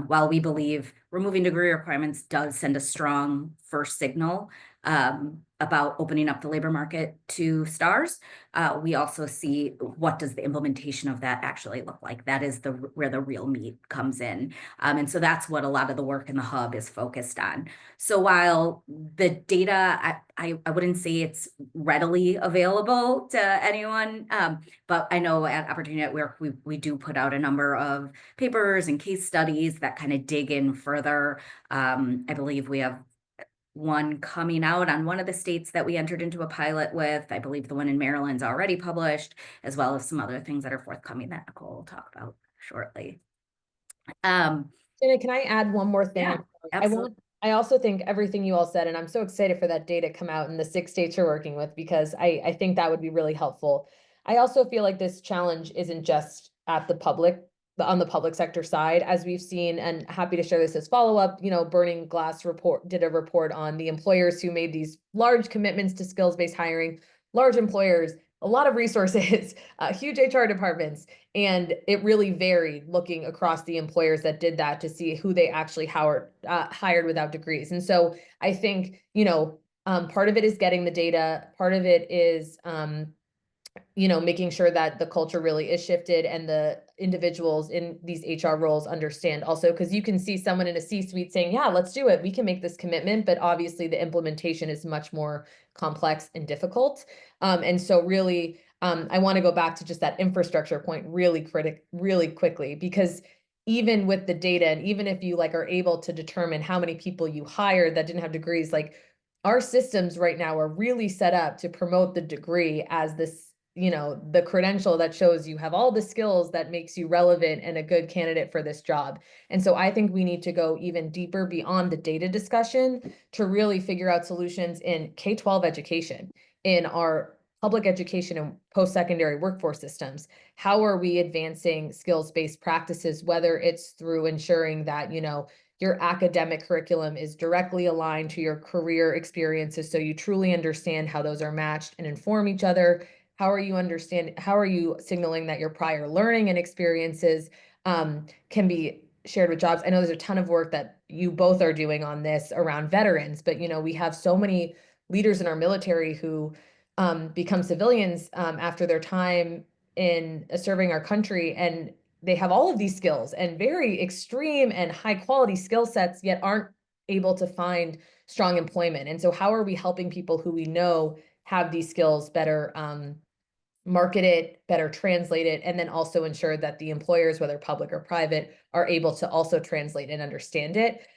While we believe removing degree requirements does send a strong first signal about opening up the labor market to stars, we also see what does the implementation of that actually look like. That is where the real meat comes in. And so that's what a lot of the work in the hub is focused on. So while the data, I wouldn't say it's readily available to anyone, but I know at Opportunity at Work, we do put out a number of papers and case studies that kind of dig in further. I believe we have one coming out on one of the states that we entered into a pilot with. I believe the one in Maryland's already published, as well as some other things that are forthcoming that Nicole will talk about shortly. Jenna, can I add one more thing? Yeah, absolutely. I also think everything you all said, and I'm so excited for that data come out in the 6 states you're working with, because I think that would be really helpful. I also feel like this challenge isn't just at on the public sector side, as we've seen, and happy to share this as follow-up. Burning Glass did a report on the employers who made these large commitments to skills-based hiring, large employers, a lot of resources, huge HR departments, and it really varied looking across the employers that did that to see who they actually hired without degrees. And so I think, part of it is getting the data, part of it is, making sure that the culture really is shifted and the individuals in these HR roles understand also, because you can see someone in a C-suite saying, yeah, let's do it. We can make this commitment, but obviously the implementation is much more complex and difficult. And so really, I want to go back to just that infrastructure point really quickly, because even with the data, and even if you like are able to determine how many people you hired that didn't have degrees, like our systems right now are really set up to promote the degree as this, the credential that shows you have all the skills that makes you relevant and a good candidate for this job. And so I think we need to go even deeper beyond the data discussion to really figure out solutions in K-12 education, in our public education and post-secondary workforce systems. How are we advancing skills-based practices, whether it's through ensuring that, your academic curriculum is directly aligned to your career experiences, so you truly understand how those are matched and inform each other. How are you signaling that your prior learning and experiences can be shared with jobs? I know there's a ton of work that you both are doing on this around veterans, but we have so many leaders in our military who become civilians after their time in serving our country, and they have all of these skills and very extreme and high quality skill sets, yet aren't able to find strong employment. And so how are we helping people who we know have these skills better market it, better translate it, and then also ensure that the employers, whether public or private, are able to also translate and understand it?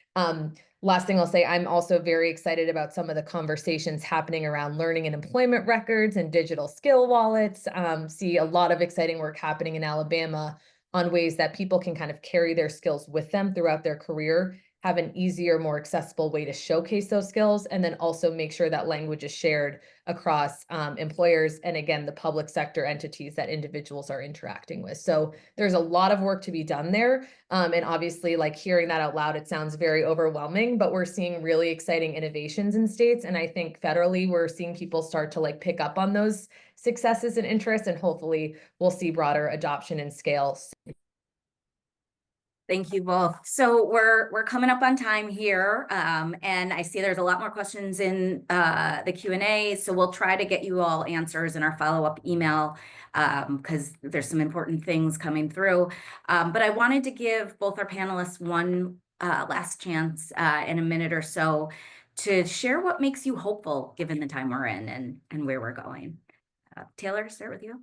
Last thing I'll say, I'm also very excited about some of the conversations happening around learning and employment records and digital skill wallets. See a lot of exciting work happening in Alabama on ways that people can kind of carry their skills with them throughout their career, have an easier, more accessible way to showcase those skills, and then also make sure that language is shared across employers and, again, the public sector entities that individuals are interacting with. So there's a lot of work to be done there. And obviously, like, hearing that out loud, it sounds very overwhelming, but we're seeing really exciting innovations in states. And I think federally, we're seeing people start to like pick up on those successes and interests, and hopefully we'll see broader adoption and scale. Thank you both. So we're coming up on time here, and I see there's a lot more questions in the Q&A. So we'll try to get you all answers in our follow-up email because there's some important things coming through. But I wanted to give both our panelists one last chance in a minute or so to share what makes you hopeful given the time we're in and where we're going. Taylor, start with you.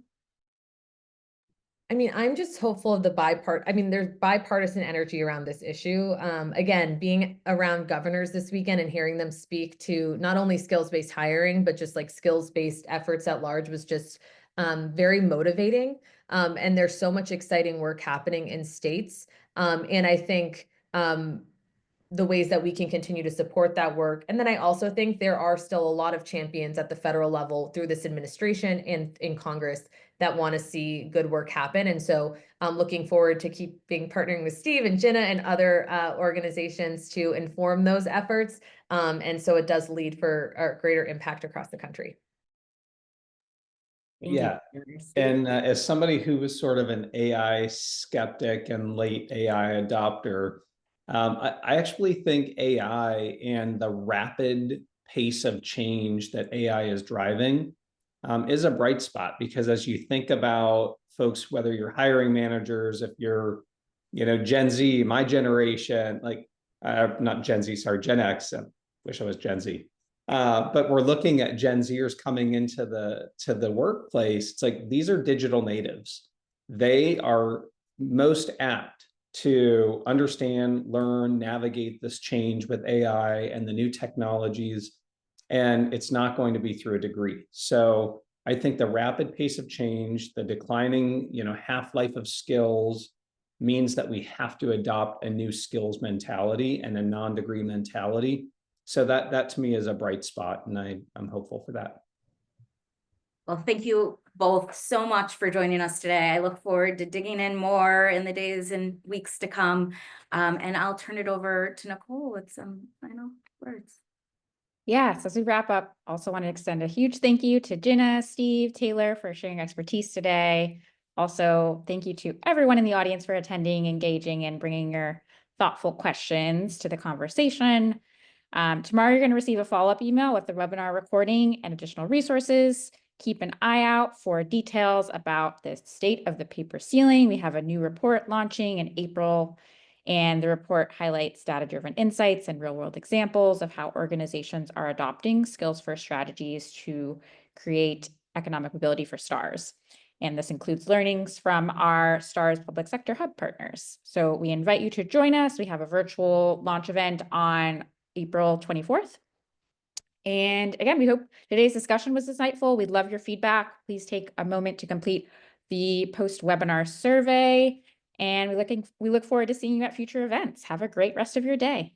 I mean, I'm just hopeful of there's bipartisan energy around this issue. Again, being around governors this weekend and hearing them speak to not only skills-based hiring, but just like skills-based efforts at large was just very motivating. And there's so much exciting work happening in states. And I think the ways that we can continue to support that work. And then I also think there are still a lot of champions at the federal level through this administration and in Congress that want to see good work happen. And so I'm looking forward to partnering with Steve and Jenna and other organizations to inform those efforts. And so it does lead for a greater impact across the country. Thank Yeah. you. And as somebody who was sort of an AI skeptic and late AI adopter, I actually think AI and the rapid pace of change that AI is driving is a bright spot, because as you think about folks, whether you're hiring managers, if you're, Gen Z, my generation, like not Gen Z, sorry, Gen X. I wish I was Gen Z. But we're looking at Gen Zers coming into the workplace. It's like, these are digital natives. They are most apt to understand, learn, navigate this change with AI and the new technologies. And it's not going to be through a degree. So I think the rapid pace of change, the declining, half-life of skills means that we have to adopt a new skills mentality and a non-degree mentality. So that to me is a bright spot, and I'm hopeful for that. Well, thank you both so much for joining us today. I look forward to digging in more in the days and weeks to come. And I'll turn it over to Nicole with some final words. Yes, as we wrap up, also want to extend a huge thank you to Jenna, Steve, Taylor for sharing expertise today. Also, thank you to everyone in the audience for attending, engaging, and bringing your thoughtful questions to the conversation. Tomorrow, you're going to receive a follow-up email with the webinar recording and additional resources. Keep an eye out for details about the state of the paper ceiling. We have a new report launching in April, and the report highlights data-driven insights and real-world examples of how organizations are adopting skills-first strategies to create economic mobility for STARS. And this includes learnings from our STARS Public Sector Hub partners. So we invite you to join us. We have a virtual launch event on April 24th. And again, we hope today's discussion was insightful. We'd love your feedback. Please take a moment to complete the post-webinar survey. And we look forward to seeing you at future events. Have a great rest of your day.